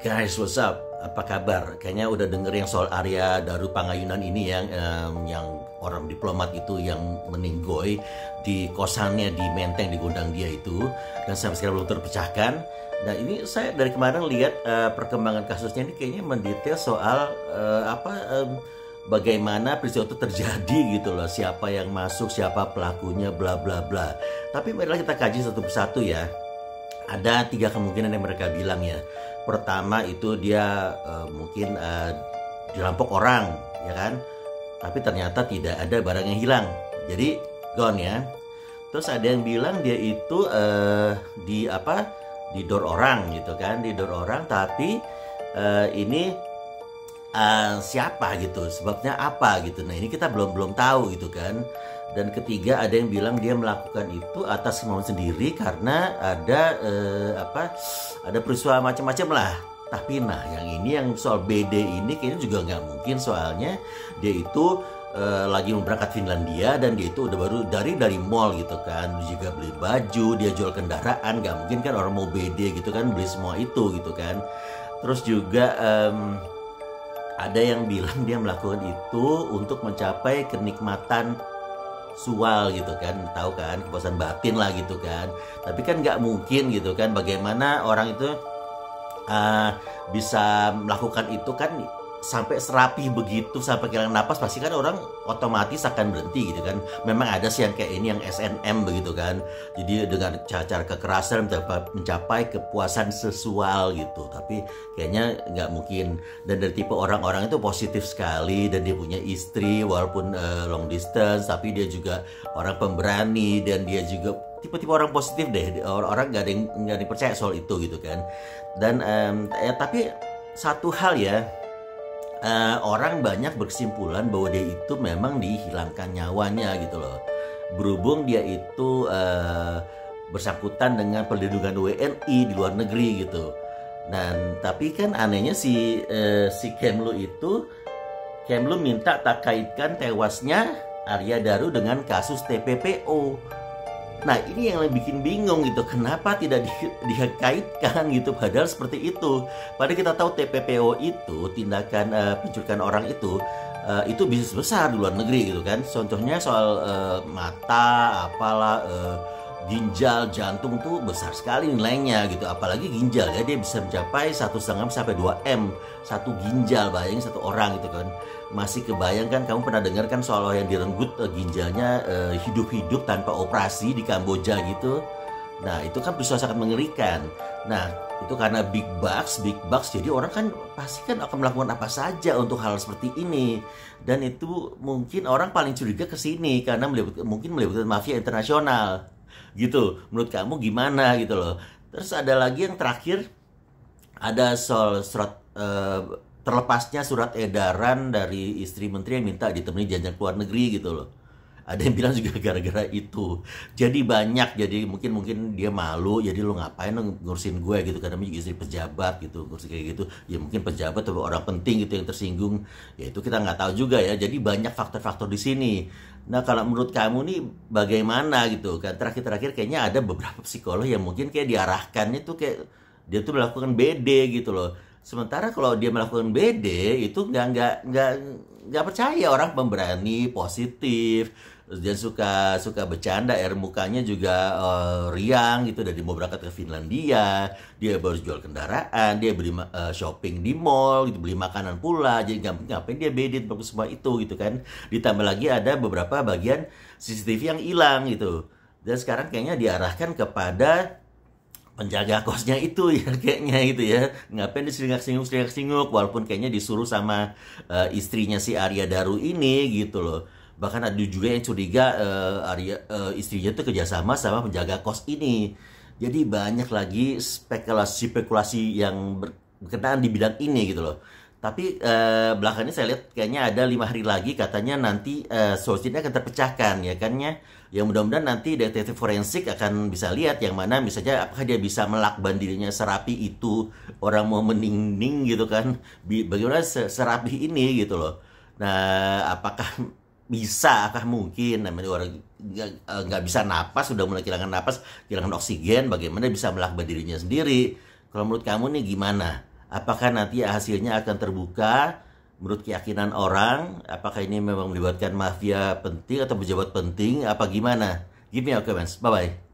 Guys, what's up? Apa kabar? Kayaknya udah denger yang soal Arya Daru Pangayunan ini yang orang diplomat itu yang meninggoy di kosannya di Menteng di Gondang Dia itu, dan sampai sekarang belum terpecahkan. Nah ini saya dari kemarin lihat perkembangan kasusnya ini kayaknya mendetail soal bagaimana peristiwa itu terjadi gitu loh, siapa yang masuk, siapa pelakunya, bla bla bla. Tapi marilah kita kaji satu persatu ya. Ada 3 kemungkinan yang mereka bilang ya. Pertama itu dia mungkin dirampok orang, ya kan? Tapi ternyata tidak ada barang yang hilang, jadi gone ya. Terus ada yang bilang dia itu didor orang gitu kan, didor orang, tapi ini siapa gitu, sebabnya apa gitu. Nah ini kita belum tahu gitu kan. Dan ketiga ada yang bilang dia melakukan itu atas kemauan sendiri karena ada peristiwa macam-macam lah. Tapi nah yang soal BD ini kayaknya juga nggak mungkin, soalnya dia itu lagi mau berangkat Finlandia dan dia itu udah baru dari mall gitu kan. Dia juga beli baju, dia jual kendaraan, nggak mungkin kan orang mau BD gitu kan beli semua itu gitu kan. Terus juga ada yang bilang dia melakukan itu untuk mencapai kenikmatan seksual gitu kan, tahu kan, kepuasan batin lah gitu kan. Tapi kan nggak mungkin gitu kan, bagaimana orang itu bisa melakukan itu kan sampai serapi begitu, sampai kehilangan napas, pasti kan orang otomatis akan berhenti gitu kan. Memang ada sih yang kayak ini yang SNM begitu kan, jadi dengan cara-cara kekerasan mencapai kepuasan seksual gitu. Tapi kayaknya nggak mungkin. Dan dari tipe orang-orang itu positif sekali, dan dia punya istri walaupun long distance, tapi dia juga orang pemberani, dan dia juga tipe-tipe orang positif deh. Orang nggak ada yang percaya soal itu gitu kan. Dan tapi satu hal ya, orang banyak berkesimpulan bahwa dia itu memang dihilangkan nyawanya gitu loh, berhubung dia itu bersangkutan dengan perlindungan WNI di luar negeri gitu. Dan tapi kan anehnya si Kemlu minta tak kaitkan tewasnya Arya Daru dengan kasus TPPO. Nah ini yang bikin bingung gitu, kenapa tidak dikaitkan gitu, padahal seperti itu. Padahal kita tahu TPPO itu tindakan penculikan orang itu bisnis besar di luar negeri gitu kan. Contohnya soal mata, ginjal, jantung tuh besar sekali nilainya gitu. Apalagi ginjal ya, dia bisa mencapai 1,5 sampai 2 M satu ginjal, bayangin satu orang gitu kan. Masih kebayang kan, kamu pernah dengar kan soal yang direnggut ginjalnya hidup-hidup tanpa operasi di Kamboja gitu. Nah itu kan peristiwa sangat mengerikan. Nah itu karena big bucks, jadi orang kan pasti kan akan melakukan apa saja untuk hal seperti ini. Dan itu mungkin orang paling curiga ke sini karena mungkin melibatkan mafia internasional gitu. Menurut kamu gimana gitu loh. Terus ada lagi yang terakhir, ada soal surat terlepasnya surat edaran dari istri menteri yang minta ditemani jalan ke luar negeri gitu loh. Ada yang bilang juga gara-gara itu. Jadi banyak, jadi mungkin dia malu, jadi lo ngapain lo ngurusin gue gitu, karena juga istri pejabat gitu, ngurusin kayak gitu. Ya mungkin pejabat atau orang penting gitu yang tersinggung. Ya itu kita nggak tahu juga ya. Jadi banyak faktor-faktor di sini. Nah kalau menurut kamu nih bagaimana gitu kan? Terakhir kayaknya ada beberapa psikolog yang mungkin kayak diarahkannya tuh kayak dia tuh melakukan BD gitu loh. Sementara kalau dia melakukan BD itu nggak percaya, orang pemberani, positif, dia suka bercanda, air mukanya juga riang gitu. Dari mau berangkat ke Finlandia, dia baru jual kendaraan, dia beli shopping di mall gitu, beli makanan pula. Jadi ngapain dia BD bagus semua itu gitu kan. Ditambah lagi ada beberapa bagian CCTV yang hilang gitu. Dan sekarang kayaknya diarahkan kepada penjaga kosnya itu ya kayaknya gitu ya. Ngapain diseringak-singuk walaupun kayaknya disuruh sama istrinya si Arya Daru ini gitu loh. Bahkan ada juga yang curiga istrinya tuh kerjasama sama penjaga kos ini. Jadi banyak lagi spekulasi yang berkenaan di bidang ini gitu loh. Tapi belakangnya saya lihat kayaknya ada 5 hari lagi katanya nanti solusinya akan terpecahkan ya kan ya. Ya mudah-mudahan nanti detektif forensik akan bisa lihat yang mana misalnya apakah dia bisa melakban dirinya serapi itu, orang mau meningning gitu kan. Bagaimana serapi ini gitu loh. Nah apakah mungkin namanya orang nggak bisa napas, sudah mulai kehilangan napas, kehilangan oksigen, bagaimana bisa melakban dirinya sendiri. Kalau menurut kamu nih gimana? Apakah nanti hasilnya akan terbuka menurut keyakinan orang? Apakah ini memang melibatkan mafia penting atau pejabat penting? Apa gimana? Give me a comments. Bye-bye.